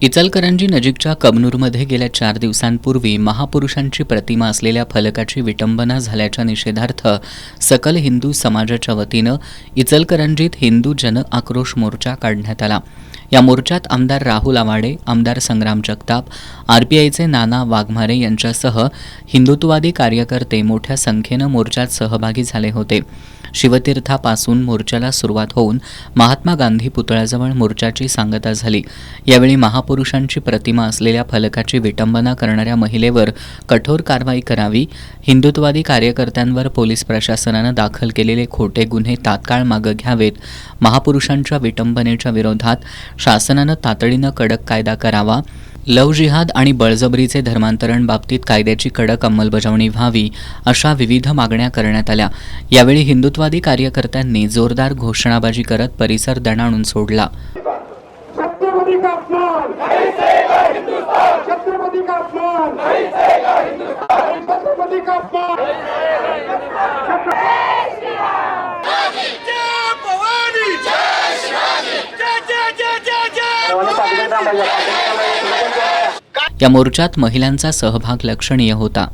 इचलकरंजी नजीकच्या कबनूरमध्ये गेल्या 4 दिवसांपूर्वी महापुरुषांची प्रतिमा असलेल्या फलकाची विटंबना झाल्याच्या निषेधार्थ सकल हिंदू समाजाच्या वतीनं इचलकरंजीत हिंदू जन आक्रोश मोर्चा काढण्यात आला। या मोर्चात आमदार राहुल आवाडे, आमदार संग्राम जगताप, आरपीआयचे नाना वाघमारे यांच्यासह हिंदुत्ववादी कार्यकर्ते मोठ्या संख्येनं मोर्चात सहभागी झाले होते। शिवतीर्थापासून मोर्चाला सुरुवात होऊन महात्मा गांधी पुतळ्याजवळ मोर्चाची सांगता झाली। यावेळी महापुरुषांची प्रतिमा असलेल्या फलकाची विटंबना करणाऱ्या महिलेवर कठोर कारवाई करावी, हिंदुत्ववादी कार्यकर्त्यांवर पोलीस प्रशासनानं दाखल केलेले खोटे गुन्हे तात्काळ मागे घ्यावेत, महापुरुषांच्या विटंबनेच्या विरोधात शासनानं तातडीनं कडक कायदा करावा, लव्ह जिहाद आणि बळजबरीचे धर्मांतरण बाबतीत कायद्याची कडक अंमलबजावणी व्हावी, अशा विविध मागण्या करण्यात आल्या। यावेळी हिंदुत्ववादी कार्यकर्त्यांनी जोरदार घोषणाबाजी करत परिसर दणाणून सोडला। छत्रपति का अपमान नहीं सहेगा हिंदुस्तान, छत्रपति का अपमान नहीं सहेगा हिंदुस्तान, छत्रपति का अपमान नहीं सहेगा हिंदुस्तान। जय भवानी, जय शिवाजी, जय जय जय जय जय भवानी। या मोर्चात महिलांचा सहभाग लक्षणीय होता।